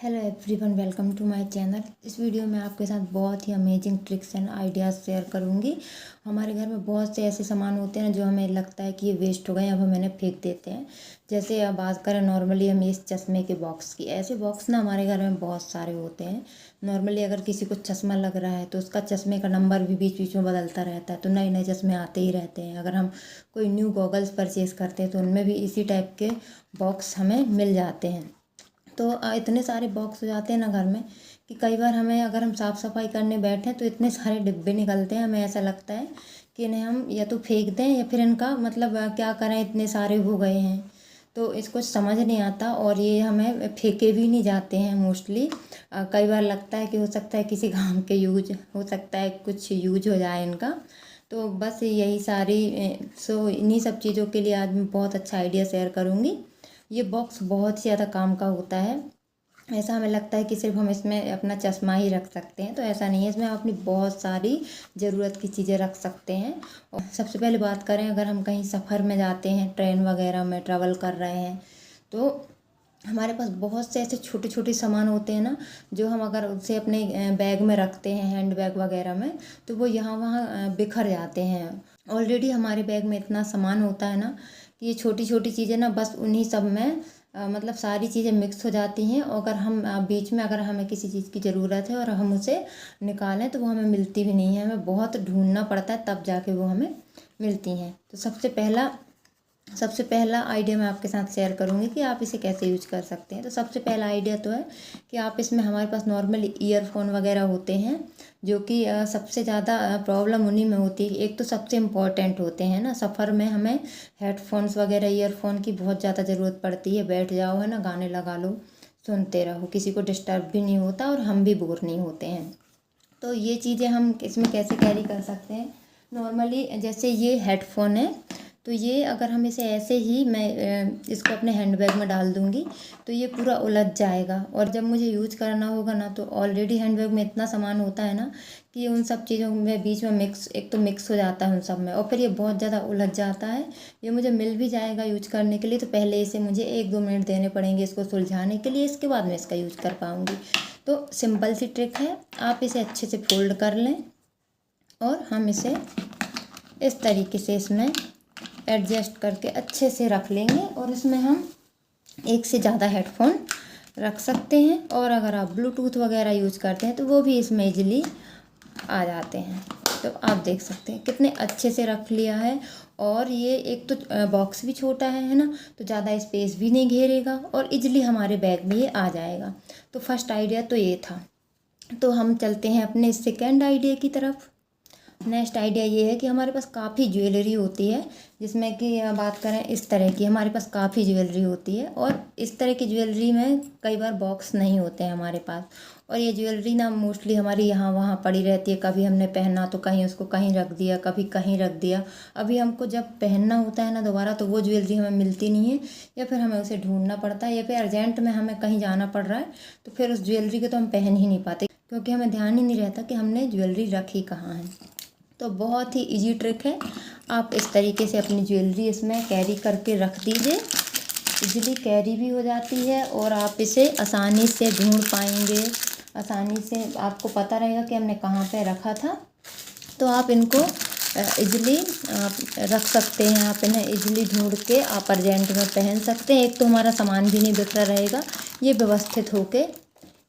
Hello everyone, welcome to my channel. इस video में आपके साथ बहुत ही amazing tricks and ideas share करूंगी। हमारे घर में बहुत से ऐसे सामान होते हैं जो हमें लगता है कि ये वेस्ट हो गए, अब हम इन्हें फेंक देते हैं। जैसे अब बात करें नॉर्मली हम इस चश्मे के बॉक्स की, ऐसे बॉक्स ना हमारे घर में बहुत सारे होते हैं। नॉर्मली अगर किसी को चश्मा लग रहा है तो उसका चश्मे का नंबर भी बीच बीच में बदलता रहता है, तो नए नए चश्मे आते ही रहते हैं। अगर हम कोई न्यू गॉगल्स परचेज़ करते हैं तो उनमें भी इसी टाइप के बॉक्स हमें मिल जाते हैं। तो इतने सारे बॉक्स हो जाते हैं ना घर में कि कई बार हमें, अगर हम साफ़ सफाई करने बैठें तो इतने सारे डिब्बे निकलते हैं, हमें ऐसा लगता है कि इन्हें हम या तो फेंक दें या फिर इनका मतलब क्या करें, इतने सारे हो गए हैं। तो इसको समझ नहीं आता और ये हमें फेंके भी नहीं जाते हैं मोस्टली। कई बार लगता है कि हो सकता है किसी काम के यूज हो सकता है, कुछ यूज हो जाए इनका। तो बस यही सारी इन्हीं सब चीज़ों के लिए आज मैं बहुत अच्छा आइडिया शेयर करूँगी। ये बॉक्स बहुत ही ज़्यादा काम का होता है। ऐसा हमें लगता है कि सिर्फ हम इसमें अपना चश्मा ही रख सकते हैं, तो ऐसा नहीं है। इसमें आप अपनी बहुत सारी ज़रूरत की चीज़ें रख सकते हैं। और सबसे पहले बात करें, अगर हम कहीं सफ़र में जाते हैं, ट्रेन वगैरह में ट्रैवल कर रहे हैं, तो हमारे पास बहुत से ऐसे छोटे छोटे सामान होते हैं ना, जो हम अगर उसे अपने बैग में रखते हैं, हैंड बैग वगैरह में, तो वो यहाँ वहाँ बिखर जाते हैं। ऑलरेडी हमारे बैग में इतना सामान होता है ना कि ये छोटी छोटी चीज़ें ना बस उन्हीं सब में मतलब सारी चीज़ें मिक्स हो जाती हैं। और अगर हम बीच में अगर हमें किसी चीज़ की ज़रूरत है और हम उसे निकालें तो वो हमें मिलती भी नहीं है, हमें बहुत ढूंढना पड़ता है तब जाके वो हमें मिलती हैं। तो सबसे पहला आइडिया मैं आपके साथ शेयर करूंगी कि आप इसे कैसे यूज कर सकते हैं। तो सबसे पहला आइडिया तो है कि आप इसमें, हमारे पास नॉर्मली ईयरफोन वगैरह होते हैं, जो कि सबसे ज़्यादा प्रॉब्लम उन्हीं में होती है। एक तो सबसे इम्पॉर्टेंट होते हैं ना, सफ़र में हमें हेडफोन्स वगैरह ईयरफोन की बहुत ज़्यादा ज़रूरत पड़ती है। बैठ जाओ है ना, गाने लगा लो, सुनते रहो, किसी को डिस्टर्ब भी नहीं होता और हम भी बोर नहीं होते हैं। तो ये चीज़ें हम इसमें कैसे कैरी कर सकते हैं। नॉर्मली जैसे ये हेडफोन है, तो ये अगर हम इसे ऐसे ही, मैं इसको अपने हैंडबैग में डाल दूँगी तो ये पूरा उलझ जाएगा। और जब मुझे यूज करना होगा ना, तो ऑलरेडी हैंडबैग में इतना सामान होता है ना कि उन सब चीज़ों में बीच में एक तो मिक्स हो जाता है उन सब में, और फिर ये बहुत ज़्यादा उलझ जाता है। ये मुझे मिल भी जाएगा यूज करने के लिए, तो पहले इसे मुझे 1-2 मिनट देने पड़ेंगे इसको सुलझाने के लिए, इसके बाद मैं इसका यूज कर पाऊँगी। तो सिंपल सी ट्रिक है, आप इसे अच्छे से फोल्ड कर लें और हम इसे इस तरीके से इसमें एडजस्ट करके अच्छे से रख लेंगे। और इसमें हम एक से ज़्यादा हेडफोन रख सकते हैं, और अगर आप ब्लूटूथ वगैरह यूज करते हैं तो वो भी इसमें इजीली आ जाते हैं। तो आप देख सकते हैं कितने अच्छे से रख लिया है। और ये एक तो बॉक्स भी छोटा है ना, तो ज़्यादा स्पेस भी नहीं घेरेगा और इजीली हमारे बैग में ये आ जाएगा। तो फर्स्ट आइडिया तो ये था। तो हम चलते हैं अपने सेकेंड आइडिया की तरफ। नेक्स्ट आइडिया ये है कि हमारे पास काफ़ी ज्वेलरी होती है, जिसमें कि बात करें इस तरह की, हमारे पास काफ़ी ज्वेलरी होती है और इस तरह की ज्वेलरी में कई बार बॉक्स नहीं होते हैं हमारे पास। और ये ज्वेलरी ना मोस्टली हमारी यहाँ वहाँ पड़ी रहती है, कभी हमने पहना तो कहीं उसको कहीं रख दिया, कभी कहीं रख दिया। अभी हमको जब पहनना होता है ना दोबारा, तो वो ज्वेलरी हमें मिलती नहीं है, या फिर हमें उसे ढूंढना पड़ता है, या फिर अर्जेंट में हमें कहीं जाना पड़ रहा है, तो फिर उस ज्वेलरी को तो हम पहन ही नहीं पाते, क्योंकि हमें ध्यान ही नहीं रहता कि हमने ज्वेलरी रखी कहाँ है। तो बहुत ही इजी ट्रिक है, आप इस तरीके से अपनी ज्वेलरी इसमें कैरी करके रख दीजिए। इजीली कैरी भी हो जाती है और आप इसे आसानी से ढूंढ पाएंगे, आसानी से आपको पता रहेगा कि हमने कहाँ पे रखा था। तो आप इनको इजीली आप रख सकते हैं, आप इन्हें इजीली ढूंढ के आप अर्जेंट में पहन सकते हैं। एक तो हमारा सामान भी नहीं बिखरा रहेगा, ये व्यवस्थित होके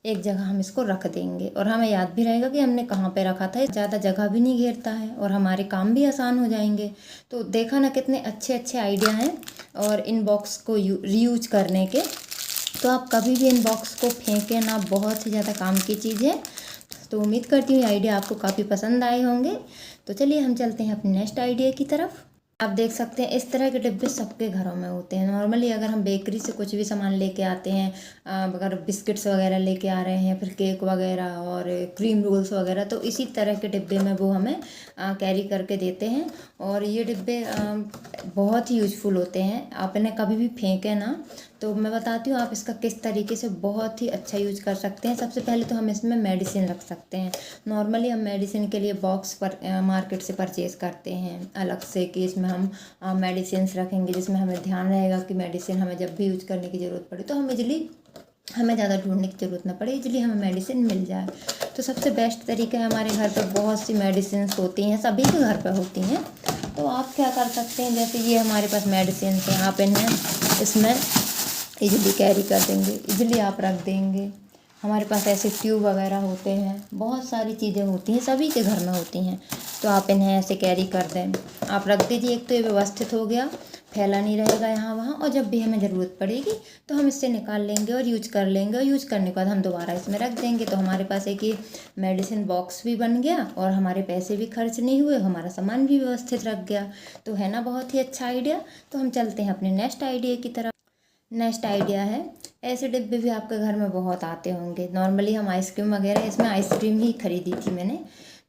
एक जगह हम इसको रख देंगे और हमें याद भी रहेगा कि हमने कहाँ पे रखा था। ज़्यादा जगह भी नहीं घेरता है और हमारे काम भी आसान हो जाएंगे। तो देखा ना कितने अच्छे अच्छे आइडिया हैं और इन बॉक्स को रीयूज करने के। तो आप कभी भी इन बॉक्स को फेंकें ना, बहुत ही ज़्यादा काम की चीज़ है। तो उम्मीद करती हूँ आइडिया आपको काफ़ी पसंद आए होंगे। तो चलिए हम चलते हैं अपने नेक्स्ट आइडिया की तरफ। आप देख सकते हैं इस तरह के डिब्बे सबके घरों में होते हैं। नॉर्मली अगर हम बेकरी से कुछ भी सामान लेके आते हैं, अगर बिस्किट्स वगैरह लेके आ रहे हैं, फिर केक वगैरह और क्रीम रोल्स वगैरह, तो इसी तरह के डिब्बे में वो हमें कैरी करके देते हैं। और ये डिब्बे बहुत ही यूजफुल होते हैं, आप इन्हें कभी भी फेंकें ना। तो मैं बताती हूँ आप इसका किस तरीके से बहुत ही अच्छा यूज कर सकते हैं। सबसे पहले तो हम इसमें मेडिसिन रख सकते हैं। नॉर्मली हम मेडिसिन के लिए बॉक्स पर मार्केट से परचेज़ करते हैं अलग से, कि इसमें हम मेडिसिन रखेंगे, जिसमें हमें ध्यान रहेगा कि मेडिसिन हमें जब भी यूज करने की ज़रूरत पड़े तो हम इजली हमें ज़्यादा ढूंढने की ज़रूरत ना पड़े, इजीली हमें मेडिसिन मिल जाए। तो सबसे बेस्ट तरीका है, हमारे घर पर बहुत सी मेडिसिन्स होती हैं, सभी के घर पर होती हैं। तो आप क्या कर सकते हैं, जैसे ये हमारे पास मेडिसिन हैं, आप इन्हें इसमें इजीली कैरी कर देंगे, इजीली आप रख देंगे। हमारे पास ऐसे ट्यूब वगैरह होते हैं, बहुत सारी चीज़ें होती हैं, सभी के घर में होती हैं। तो आप इन्हें ऐसे कैरी कर दें, आप रख दीजिए। एक तो ये व्यवस्थित हो गया, फैला नहीं रहेगा यहाँ वहाँ, और जब भी हमें ज़रूरत पड़ेगी तो हम इससे निकाल लेंगे और यूज कर लेंगे, और यूज करने के बाद हम दोबारा इसमें रख देंगे। तो हमारे पास एक ये मेडिसिन बॉक्स भी बन गया, और हमारे पैसे भी खर्च नहीं हुए, हमारा सामान भी व्यवस्थित रख गया। तो है ना बहुत ही अच्छा आइडिया। तो हम चलते हैं अपने नेक्स्ट आइडिया की तरफ। नेक्स्ट आइडिया है, ऐसे डिब्बे भी आपके घर में बहुत आते होंगे। नॉर्मली हम आइसक्रीम वगैरह, इसमें आइसक्रीम ही खरीदी थी मैंने।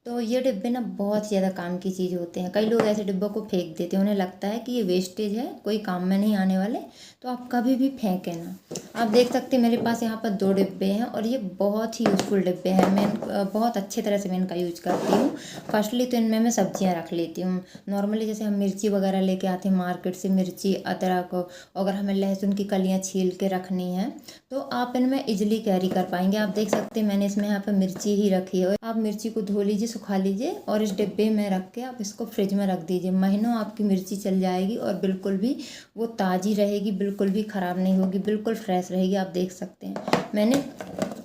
तो ये डिब्बे ना बहुत ज़्यादा काम की चीज़ होते हैं। कई लोग ऐसे डिब्बों को फेंक देते हैं, उन्हें लगता है कि ये वेस्टेज है, कोई काम में नहीं आने वाले। तो आप कभी भी फेंकें ना। आप देख सकते हैं मेरे पास यहाँ पर 2 डिब्बे हैं, और ये बहुत ही यूज़फुल डिब्बे हैं। मैं बहुत अच्छे तरह से मैं इनका यूज करती हूँ। फर्स्टली तो इनमें मैं सब्जियाँ रख लेती हूँ। नॉर्मली जैसे हम मिर्ची वगैरह लेके आते हैं मार्केट से, मिर्ची, अदरक, अगर हमें लहसुन की कलियाँ छील के रखनी है तो आप इनमें इजीली कैरी कर पाएंगे। आप देख सकते हैं मैंने इसमें यहाँ पर मिर्ची ही रखी है। आप मिर्ची को धो लीजिए, सुखा लीजिए, और इस डिब्बे में रख के आप इसको फ्रिज में रख दीजिए। महीनों आपकी मिर्ची चल जाएगी, और बिल्कुल भी वो ताज़ी रहेगी, बिल्कुल भी ख़राब नहीं होगी, बिल्कुल फ्रेश रहेगी। आप देख सकते हैं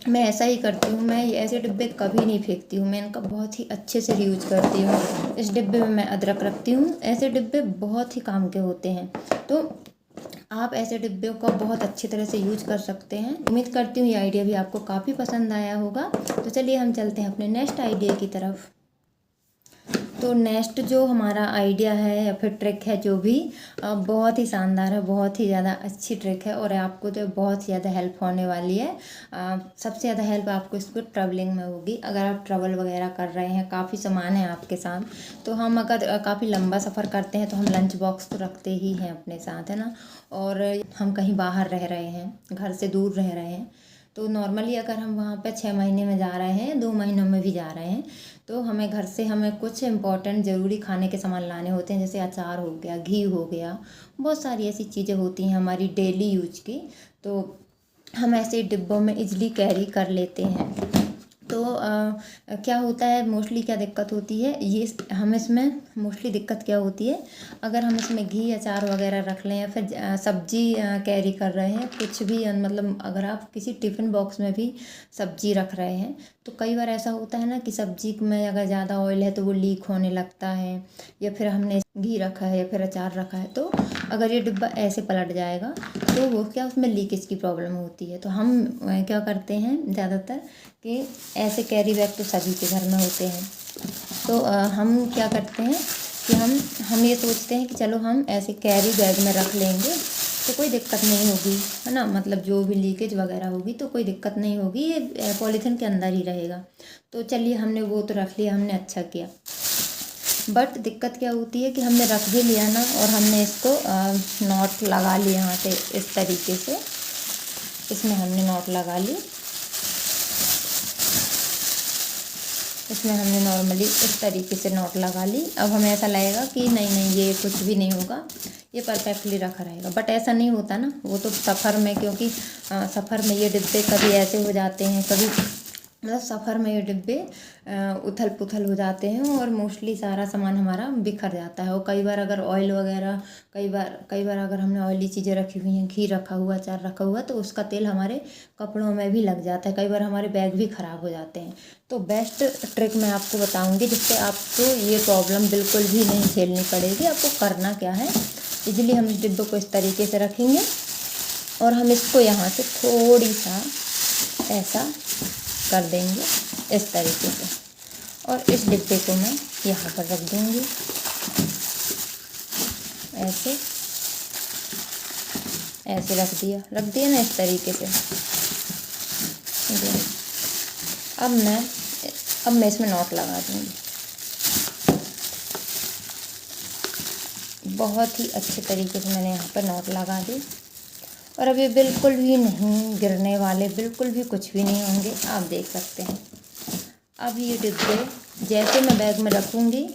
मैं ऐसा ही करती हूँ। मैं ऐसे डिब्बे कभी नहीं फेंकती हूँ, मैं इनका बहुत ही अच्छे से रीयूज करती हूँ। इस डिब्बे में मैं अदरक रखती हूँ। ऐसे डिब्बे बहुत ही काम के होते हैं। तो आप ऐसे डिब्बों का बहुत अच्छी तरह से यूज कर सकते हैं। उम्मीद करती हूँ ये आइडिया भी आपको काफ़ी पसंद आया होगा। तो चलिए हम चलते हैं अपने नेक्स्ट आइडिया की तरफ। तो नेक्स्ट जो हमारा आइडिया है या फिर ट्रिक है, जो भी बहुत ही शानदार है, बहुत ही ज़्यादा अच्छी ट्रिक है, और आपको तो बहुत ज़्यादा हेल्प होने वाली है। सबसे ज़्यादा हेल्प आपको इसको ट्रैवलिंग में होगी। अगर आप ट्रैवल वगैरह कर रहे हैं, काफ़ी सामान है आपके साथ, तो हम अगर काफ़ी लंबा सफ़र करते हैं तो हम लंच बॉक्स तो रखते ही हैं अपने साथ, है ना। और हम कहीं बाहर रह रहे हैं, घर से दूर रह रहे हैं, तो नॉर्मली अगर हम वहाँ पे 6 महीने में जा रहे हैं, 2 महीनों में भी जा रहे हैं, तो हमें घर से हमें कुछ इम्पोर्टेंट ज़रूरी खाने के सामान लाने होते हैं। जैसे अचार हो गया, घी हो गया, बहुत सारी ऐसी चीज़ें होती हैं हमारी डेली यूज की। तो हम ऐसे डिब्बों में इजली कैरी कर लेते हैं। तो क्या होता है, मोस्टली क्या दिक्कत होती है, ये हम इसमें मोस्टली दिक्कत क्या होती है, अगर हम इसमें घी, अचार वगैरह रख लें, या फिर सब्जी कैरी कर रहे हैं, कुछ भी मतलब अगर आप किसी टिफ़िन बॉक्स में भी सब्जी रख रहे हैं, तो कई बार ऐसा होता है ना कि सब्जी में अगर ज़्यादा ऑयल है तो वो लीक होने लगता है, या फिर हमने घी रखा है या फिर अचार रखा है, तो अगर ये डिब्बा ऐसे पलट जाएगा तो वो क्या, उसमें लीकेज की प्रॉब्लम होती है। तो हम क्या करते हैं ज़्यादातर कि ऐसे कैरी बैग तो सभी के घर में होते हैं। तो हम क्या करते हैं कि हम ये सोचते हैं कि चलो हम ऐसे कैरी बैग में रख लेंगे तो कोई दिक्कत नहीं होगी, है ना। मतलब जो भी लीकेज वगैरह होगी तो कोई दिक्कत नहीं होगी, ये पॉलीथीन के अंदर ही रहेगा। तो चलिए हमने वो तो रख लिया, हमने अच्छा किया। बट दिक्कत क्या होती है कि हमने रख भी लिया ना, और हमने इसको नॉट लगा लिए यहाँ से इस तरीके से, इसमें हमने नॉट लगा ली, इसमें हमने नॉर्मली इस तरीके से नॉट लगा ली। अब हमें ऐसा लगेगा कि नहीं नहीं ये कुछ भी नहीं होगा, ये परफेक्टली रखा रहेगा, बट ऐसा नहीं होता ना। वो तो सफ़र में, क्योंकि सफ़र में ये डिब्बे कभी ऐसे हो जाते हैं, कभी मतलब सफ़र में ये डिब्बे उथल पुथल हो जाते हैं, और मोस्टली सारा सामान हमारा बिखर जाता है। और कई बार अगर ऑयल वगैरह, कई बार अगर हमने ऑयली चीज़ें रखी हुई हैं, घी रखा हुआ, अचार रखा हुआ, तो उसका तेल हमारे कपड़ों में भी लग जाता है, कई बार हमारे बैग भी ख़राब हो जाते हैं। तो बेस्ट ट्रिक मैं आपको बताऊंगी जिससे आपको ये प्रॉब्लम बिल्कुल भी नहीं झेलनी पड़ेगी। आपको करना क्या है, इजीली हम इस डिब्बे को इस तरीके से रखेंगे, और हम इसको यहाँ से थोड़ी सा ऐसा कर देंगे इस तरीके से, और इस डिब्बे को मैं यहाँ पर रख दूँगी ऐसे, ऐसे रख दिया ना इस तरीके से। अब मैं इसमें नॉट लगा दूँगी, बहुत ही अच्छे तरीके से मैंने यहाँ पर नॉट लगा दी, और अब ये बिल्कुल भी नहीं गिरने वाले, बिल्कुल भी कुछ भी नहीं होंगे। आप देख सकते हैं। अब ये डिब्बे जैसे मैं बैग में रखूँगी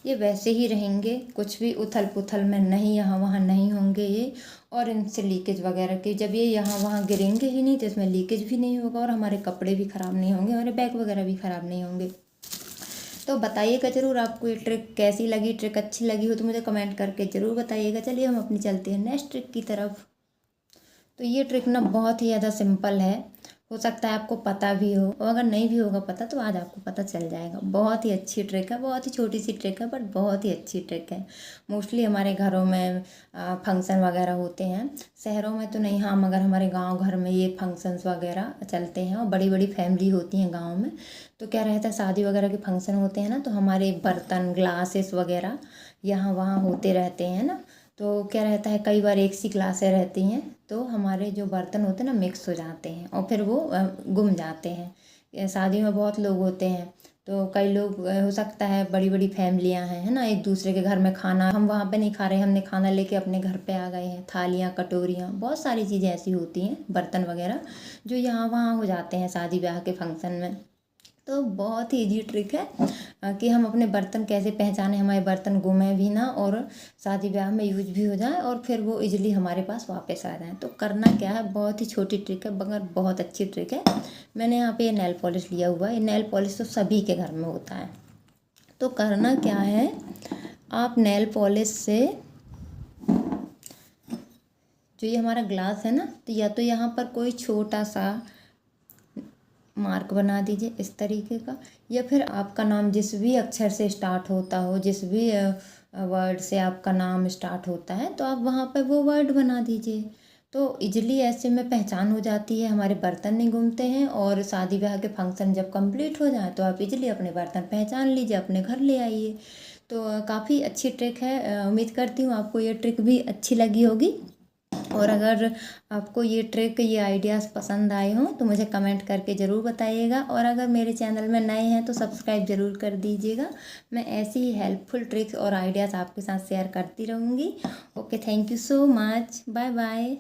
ये वैसे ही रहेंगे, कुछ भी उथल पुथल में नहीं, यहाँ वहाँ नहीं होंगे ये, और इनसे लीकेज वगैरह की, जब ये यहाँ वहाँ गिरेंगे ही नहीं तो इसमें लीकेज भी नहीं होगा और हमारे कपड़े भी ख़राब नहीं होंगे, हमारे बैग वगैरह भी ख़राब नहीं होंगे। तो बताइएगा ज़रूर आपको ये ट्रिक कैसी लगी, ट्रिक अच्छी लगी हो तो मुझे कमेंट करके ज़रूर बताइएगा। चलिए हम अपनी चलते हैं नेक्स्ट ट्रिक की तरफ। तो ये ट्रिक ना बहुत ही ज़्यादा सिंपल है, हो सकता है आपको पता भी हो और अगर नहीं भी होगा पता तो आज आपको पता चल जाएगा। बहुत ही अच्छी ट्रिक है, बहुत ही छोटी सी ट्रिक है बट बहुत ही अच्छी ट्रिक है। मोस्टली हमारे घरों में फंक्शन वगैरह होते हैं, शहरों में तो नहीं, हाँ मगर हमारे गांव घर में ये फंक्शंस वगैरह चलते हैं और बड़ी बड़ी फैमिली होती हैं गाँव में। तो क्या रहता है, शादी वगैरह के फंक्शन होते हैं ना, तो हमारे बर्तन ग्लासेस वगैरह यहाँ वहाँ होते रहते हैं ना, तो क्या रहता है कई बार एक सी क्लासें रहती हैं तो हमारे जो बर्तन होते हैं ना मिक्स हो जाते हैं और फिर वो गुम जाते हैं। शादी में बहुत लोग होते हैं तो कई लोग हो सकता है बड़ी बड़ी फैमिलियां हैं, है ना, एक दूसरे के घर में खाना हम वहाँ पे नहीं खा रहे, हमने खाना लेके अपने घर पे आ गए हैं, थालियाँ कटोरियाँ बहुत सारी चीज़ें ऐसी होती हैं, बर्तन वगैरह जो यहाँ वहाँ हो जाते हैं शादी ब्याह के फंक्शन में। तो बहुत ही इजी ट्रिक है कि हम अपने बर्तन कैसे पहचाने, हमारे बर्तन गुमे भी ना और शादी ब्याह में यूज भी हो जाए और फिर वो इजीली हमारे पास वापस आ जाए। तो करना क्या है, बहुत ही छोटी ट्रिक है मगर बहुत अच्छी ट्रिक है। मैंने यहाँ पे ये नेल पॉलिश लिया हुआ है, ये नेल पॉलिश तो सभी के घर में होता है। तो करना क्या है, आप नेल पॉलिश से जो ये हमारा ग्लास है ना, तो या तो यहाँ पर कोई छोटा सा मार्क बना दीजिए इस तरीके का, या फिर आपका नाम जिस भी अक्षर से स्टार्ट होता हो, जिस भी वर्ड से आपका नाम स्टार्ट होता है तो आप वहाँ पर वो वर्ड बना दीजिए। तो इजली ऐसे में पहचान हो जाती है, हमारे बर्तन नहीं घूमते हैं और शादी ब्याह के फंक्शन जब कंप्लीट हो जाए तो आप इजली अपने बर्तन पहचान लीजिए, अपने घर ले आइए। तो काफ़ी अच्छी ट्रिक है, उम्मीद करती हूँ आपको ये ट्रिक भी अच्छी लगी होगी। और अगर आपको ये ट्रिक, ये आइडियाज़ पसंद आए हों तो मुझे कमेंट करके ज़रूर बताइएगा और अगर मेरे चैनल में नए हैं तो सब्सक्राइब ज़रूर कर दीजिएगा। मैं ऐसी ही हेल्पफुल ट्रिक्स और आइडियाज़ आपके साथ शेयर करती रहूँगी। Okay, thank you so much, bye bye.